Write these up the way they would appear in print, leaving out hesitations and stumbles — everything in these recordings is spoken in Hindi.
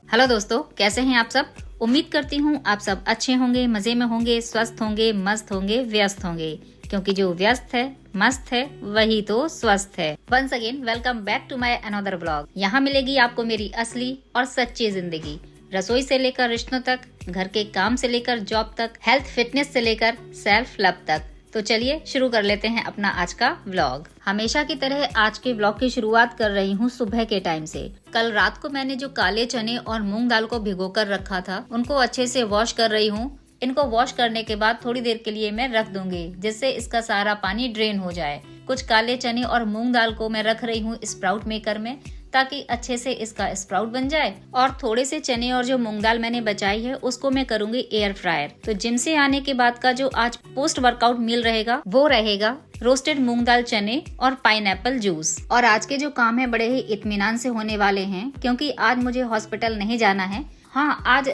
हेलो दोस्तों, कैसे हैं आप सब। उम्मीद करती हूँ आप सब अच्छे होंगे, मजे में होंगे, स्वस्थ होंगे, मस्त होंगे, व्यस्त होंगे, क्योंकि जो व्यस्त है, मस्त है, वही तो स्वस्थ है। Once again welcome back to my another blog. यहाँ मिलेगी आपको मेरी असली और सच्ची जिंदगी, रसोई से लेकर रिश्तों तक, घर के काम से लेकर जॉब तक, हेल्थ फिटनेस से लेकर सेल्फ लव तक। तो चलिए शुरू कर लेते हैं अपना आज का व्लॉग। हमेशा की तरह आज के व्लॉग की शुरुआत कर रही हूँ सुबह के टाइम से। कल रात को मैंने जो काले चने और मूंग दाल को भिगो कर रखा था, उनको अच्छे से वॉश कर रही हूँ। इनको वॉश करने के बाद थोड़ी देर के लिए मैं रख दूंगी, जिससे इसका सारा पानी ड्रेन हो जाए। कुछ काले चने और मूंग दाल को मैं रख रही हूँ स्प्राउट मेकर में, ताकि अच्छे से इसका स्प्राउट बन जाए। और थोड़े से चने और जो मूंग दाल मैंने बचाई है, उसको मैं करूंगी एयर फ्रायर। तो जिम से आने के बाद का जो आज पोस्ट वर्कआउट मील रहेगा, वो रहेगा रोस्टेड मूंग दाल चने और पाइनएप्पल जूस। और आज के जो काम है बड़े ही इत्मीनान से होने वाले हैं, क्योंकि आज मुझे हॉस्पिटल नहीं जाना है। हाँ, आज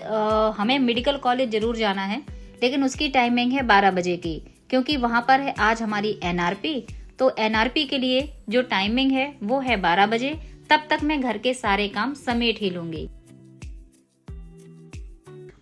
हमें मेडिकल कॉलेज जरूर जाना है, लेकिन उसकी टाइमिंग है 12 बजे की, क्योंकि वहाँ पर है आज हमारी एनआरपी। तो एनआरपी के लिए जो टाइमिंग है वो है 12 बजे। तब तक मैं घर के सारे काम समेट ही लूंगी।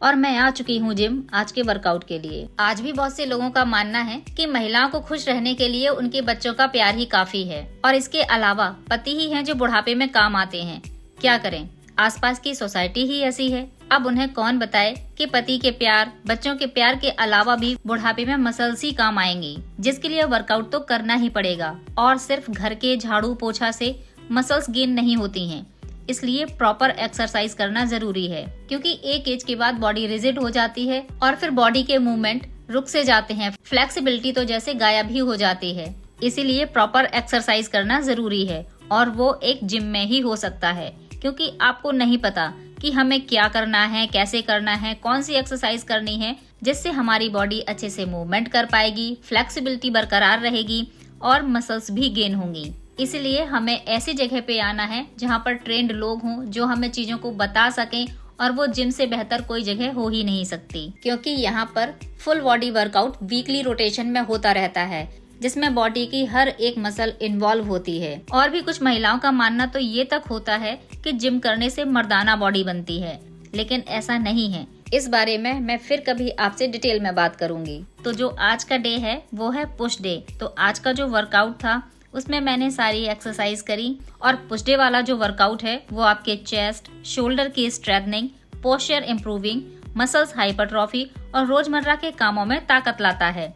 और मैं आ चुकी हूँ जिम आज के वर्कआउट के लिए। आज भी बहुत से लोगों का मानना है कि महिलाओं को खुश रहने के लिए उनके बच्चों का प्यार ही काफी है, और इसके अलावा पति ही हैं जो बुढ़ापे में काम आते हैं। क्या करें, आसपास की सोसाइटी ही ऐसी है। अब उन्हें कौन बताए कि पति के प्यार, बच्चों के प्यार के अलावा भी बुढ़ापे में मसल्स ही काम आएंगी, जिसके लिए वर्कआउट तो करना ही पड़ेगा। और सिर्फ घर के झाड़ू पोछा से मसल्स गेन नहीं होती हैं, इसलिए प्रॉपर एक्सरसाइज करना जरूरी है। क्योंकि एक एज के बाद बॉडी रिजिड हो जाती है और फिर बॉडी के मूवमेंट रुक से जाते हैं, फ्लेक्सिबिलिटी तो जैसे गायब ही हो जाती है। इसीलिए प्रॉपर एक्सरसाइज करना जरूरी है, और वो एक जिम में ही हो सकता है। क्योंकि आपको नहीं पता कि हमें क्या करना है, कैसे करना है, कौन सी एक्सरसाइज करनी है, जिससे हमारी बॉडी अच्छे से मूवमेंट कर पाएगी, फ्लेक्सिबिलिटी बरकरार रहेगी और मसल्स भी गेन होंगी। इसलिए हमें ऐसी जगह पे आना है जहाँ पर ट्रेंड लोग हों, जो हमें चीजों को बता सकें, और वो जिम से बेहतर कोई जगह हो ही नहीं सकती। क्योंकि यहाँ पर full body workout weekly rotation में होता रहता है, जिसमें बॉडी की हर एक मसल इन्वॉल्व होती है। और भी कुछ महिलाओं का मानना तो ये तक होता है कि जिम करने से मर्दाना बॉडी बनती है, लेकिन ऐसा नहीं है। इस बारे में मैं फिर कभी आपसे डिटेल में बात करूंगी। तो जो आज का डे है वो है पुश डे। तो आज का जो वर्कआउट था उसमें मैंने सारी एक्सरसाइज करी। और पुश डे वाला जो वर्कआउट है वो आपके चेस्ट, शोल्डर की स्ट्रेथनिंग, पोस्चर इंप्रूविंग, मसल्स हाइपरट्रॉफी और रोजमर्रा के कामों में ताकत लाता है।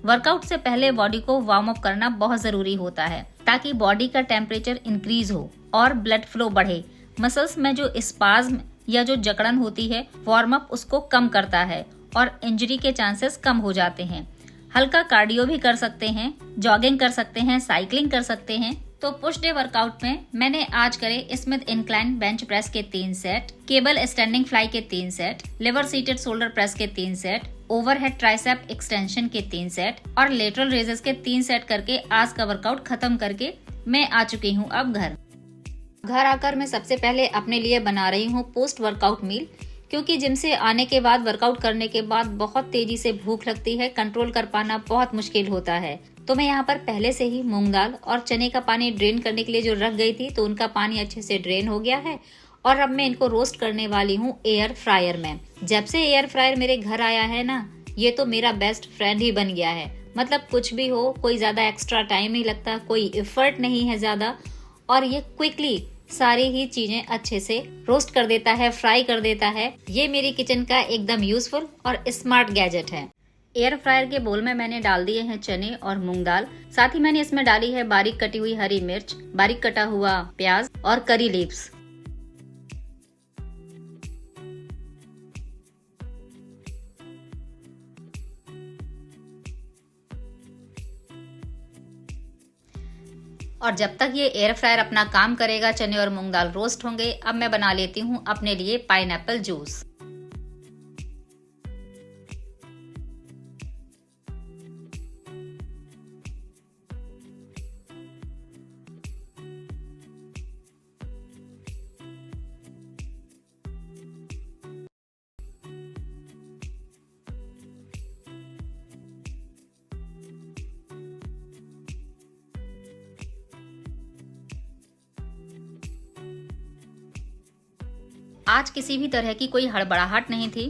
वर्कआउट से पहले बॉडी को वार्म अप करना बहुत जरूरी होता है, ताकि बॉडी का टेम्परेचर इंक्रीज हो और ब्लड फ्लो बढ़े। मसल्स में जो स्पाज्म या जो जकड़न होती है, वार्म अप उसको कम करता है और इंजरी के चांसेस कम हो जाते हैं। हल्का कार्डियो भी कर सकते हैं, जॉगिंग कर सकते हैं, साइकिलिंग कर सकते हैं। तो पुश डे वर्कआउट में मैंने आज करे स्मिथ इंक्लाइन बेंच प्रेस के 3 सेट, केबल स्टैंडिंग फ्लाई के 3 set, liver seated shoulder press के 3 सेट, ओवरहेड ट्राइसेप एक्सटेंशन के 3 सेट और लेटरल रेजेस के 3 सेट करके आज का वर्कआउट खत्म करके मैं आ चुकी हूँ अब घर आकर मैं सबसे पहले अपने लिए बना रही हूँ पोस्ट वर्कआउट मील। क्योंकि जिम से आने के बाद, वर्कआउट करने के बाद बहुत तेजी से भूख लगती है, कंट्रोल कर पाना बहुत मुश्किल होता है। तो मैं यहाँ पर पहले से ही मूंग दाल और चने का पानी ड्रेन करने के लिए जो रख गई थी, तो उनका पानी अच्छे से ड्रेन हो गया है। और अब मैं इनको रोस्ट करने वाली हूँ एयर फ्रायर में। जब से एयर फ्रायर मेरे घर आया है ना, ये तो मेरा बेस्ट फ्रेंड ही बन गया है। मतलब कुछ भी हो, कोई ज्यादा एक्स्ट्रा टाइम नहीं लगता, कोई एफर्ट नहीं है ज्यादा, और ये क्विकली सारी ही चीजें अच्छे से रोस्ट कर देता है, फ्राई कर देता है। ये मेरी किचन का एकदम यूजफुल और स्मार्ट गैजेट है। एयर फ्रायर के बोल में मैंने डाल दिए हैं चने और मूंग दाल। साथ ही मैंने इसमें डाली है बारीक कटी हुई हरी मिर्च, बारीक कटा हुआ प्याज और करी लीव्स। और जब तक ये एयर फ्रायर अपना काम करेगा, चने और मूंग दाल रोस्ट होंगे। अब मैं बना लेती हूँ अपने लिए पाइनएप्पल जूस। आज किसी भी तरह की कोई हड़बड़ाहट नहीं थी,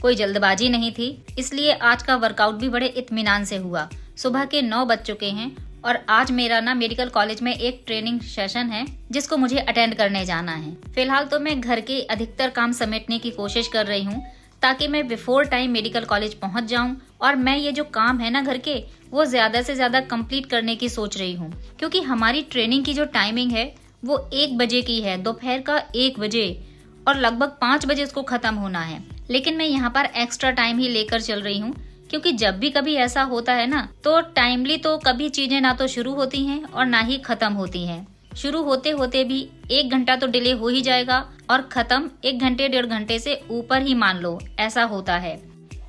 कोई जल्दबाजी नहीं थी, इसलिए आज का वर्कआउट भी बड़े इत्मीनान से हुआ। सुबह के 9 बज चुके हैं और आज मेरा ना मेडिकल कॉलेज में एक ट्रेनिंग सेशन है जिसको मुझे अटेंड करने जाना है। फिलहाल तो मैं घर के अधिकतर काम समेटने की कोशिश कर रही हूँ ताकि मैं बिफोर टाइम मेडिकल कॉलेज पहुँच जाऊँ और मैं ये जो काम है ना घर के, वो ज्यादा से ज्यादा कंप्लीट करने की सोच रही हूँ, क्योंकि हमारी ट्रेनिंग की जो टाइमिंग है वो 1 बजे की है, दोपहर का 1 बजे, और लगभग 5 बजे इसको खत्म होना है। लेकिन मैं यहाँ पर एक्स्ट्रा टाइम ही लेकर चल रही हूँ, क्योंकि जब भी कभी ऐसा होता है ना, तो टाइमली तो कभी चीजें ना तो शुरू होती हैं और ना ही खत्म होती हैं। शुरू होते होते भी 1 घंटा तो डिले हो ही जाएगा और खत्म 1 घंटे 1.5 घंटे से ऊपर ही मान लो, ऐसा होता है।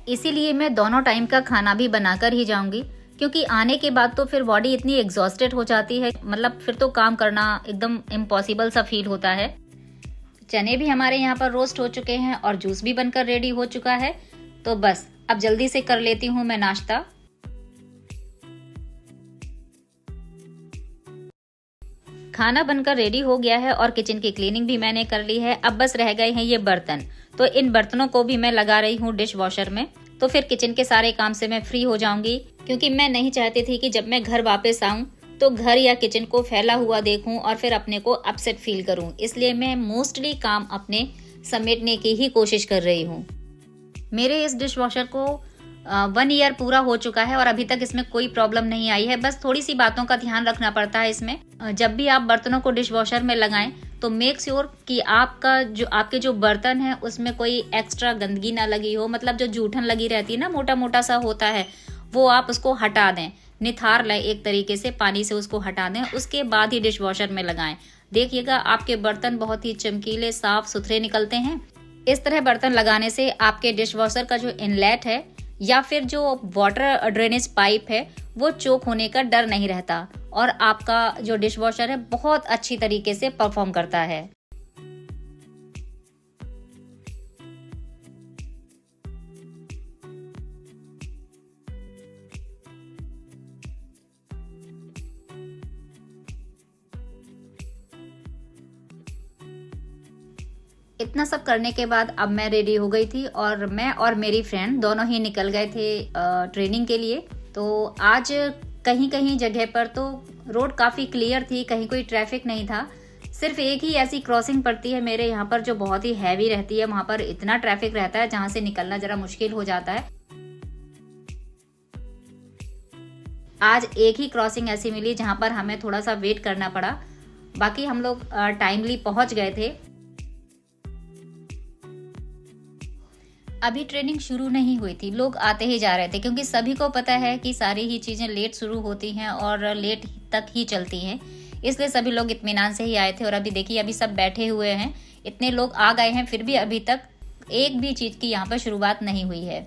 इसीलिए मैं दोनों टाइम का खाना भी बनाकर ही जाऊंगी, क्योंकि आने के बाद तो फिर बॉडी इतनी एग्जॉस्टेड हो जाती है, मतलब फिर तो काम करना एकदम इम्पॉसिबल सा फील होता है। चने भी हमारे यहाँ पर रोस्ट हो चुके हैं और जूस भी बनकर रेडी हो चुका है, तो बस अब जल्दी से कर लेती हूँ मैं नाश्ता। खाना बनकर रेडी हो गया है और किचन की क्लीनिंग भी मैंने कर ली है। अब बस रह गए हैं ये बर्तन, तो इन बर्तनों को भी मैं लगा रही हूँ डिश वॉशर में, तो फिर किचन के सारे काम से मैं फ्री हो जाऊंगी, क्योंकि मैं नहीं चाहती थी कि जब मैं घर वापस आऊं तो घर या किचन को फैला हुआ देखूं और फिर अपने को अपसेट फील करूं। इसलिए मैं मोस्टली काम अपने समेटने की ही कोशिश कर रही हूँ। मेरे इस डिश वॉशर को 1 ईयर पूरा हो चुका है और अभी तक इसमें कोई प्रॉब्लम नहीं आई है। बस थोड़ी सी बातों का ध्यान रखना पड़ता है इसमें। जब भी आप बर्तनों को डिश वॉशर में लगाएं तो मेक श्योर कि आपके जो बर्तन है उसमें कोई एक्स्ट्रा गंदगी ना लगी हो, मतलब जो जूठन लगी रहती है ना, मोटा मोटा सा होता है, वो आप उसको हटा दें, निथार लें एक तरीके से, पानी से उसको हटा दें, उसके बाद ही डिश वॉशर में लगाएं। देखिएगा आपके बर्तन बहुत ही चमकीले साफ सुथरे निकलते हैं। इस तरह बर्तन लगाने से आपके डिश वॉशर का जो इनलेट है या फिर जो वाटर ड्रेनेज पाइप है वो चोक होने का डर नहीं रहता और आपका जो डिश वॉशर है बहुत अच्छी तरीके से परफॉर्म करता है। इतना सब करने के बाद अब मैं रेडी हो गई थी और मैं और मेरी फ्रेंड दोनों ही निकल गए थे ट्रेनिंग के लिए। तो आज कहीं कहीं जगह पर तो रोड काफ़ी क्लियर थी, कहीं कोई ट्रैफिक नहीं था। सिर्फ एक ही ऐसी क्रॉसिंग पड़ती है मेरे यहाँ पर जो बहुत ही हैवी रहती है, वहां पर इतना ट्रैफिक रहता है जहां से निकलना जरा मुश्किल हो जाता है। आज एक ही क्रॉसिंग ऐसी मिली जहां पर हमें थोड़ा सा वेट करना पड़ा, बाकी हम लोग टाइमली पहुंच गए थे। अभी ट्रेनिंग शुरू नहीं हुई थी, लोग आते ही जा रहे थे, क्योंकि सभी को पता है कि सारी ही चीज़ें लेट शुरू होती हैं और लेट तक ही चलती हैं, इसलिए सभी लोग इत्मीनान से ही आए थे। और अभी देखिए अभी सब बैठे हुए हैं, इतने लोग आ गए हैं, फिर भी अभी तक एक भी चीज़ की यहाँ पर शुरुआत नहीं हुई है।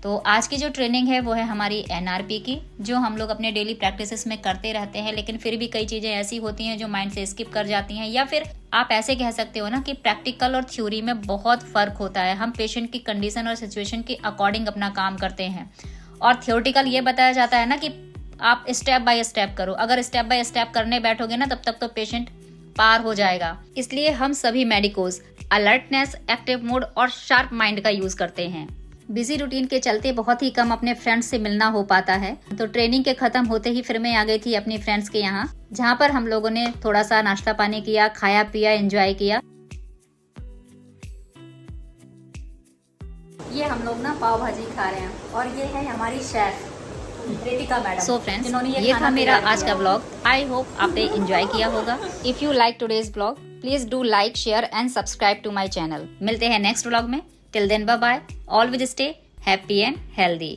तो आज की जो ट्रेनिंग है वो है हमारी NRP की, जो हम लोग अपने डेली प्रैक्टिसेस में करते रहते हैं, लेकिन फिर भी कई चीज़ें ऐसी होती हैं जो माइंड से स्किप कर जाती हैं, या फिर आप ऐसे कह सकते हो ना कि प्रैक्टिकल और थ्योरी में बहुत फ़र्क होता है। हम पेशेंट की कंडीशन और सिचुएशन के अकॉर्डिंग अपना काम करते हैं, और थियोरटिकल ये बताया जाता है ना कि आप स्टेप बाय स्टेप करो। अगर स्टेप बाय स्टेप करने बैठोगे ना तब तक तो पेशेंट पार हो जाएगा। इसलिए हम सभी मेडिकोज अलर्टनेस, एक्टिव मोड और शार्प माइंड का यूज़ करते हैं। बिजी रूटीन के चलते बहुत ही कम अपने फ्रेंड्स से मिलना हो पाता है, तो ट्रेनिंग के खत्म होते ही फिर मैं आ गई थी अपनी फ्रेंड्स के यहाँ, जहाँ पर हम लोगों ने थोड़ा सा नाश्ता पानी किया, खाया पिया, एंजॉय किया। ये हम लोग ना पाव भाजी खा रहे हैं और ये है हमारी chef Ritika madam. So friends, ये था मेरा आज का ब्लॉग। आई होप आपने एंजॉय किया होगा। If you like today's blog, please do like, share and subscribe to my channel. मिलते हैं नेक्स्ट ब्लॉग में। Till then, bye bye. Always stay happy and healthy.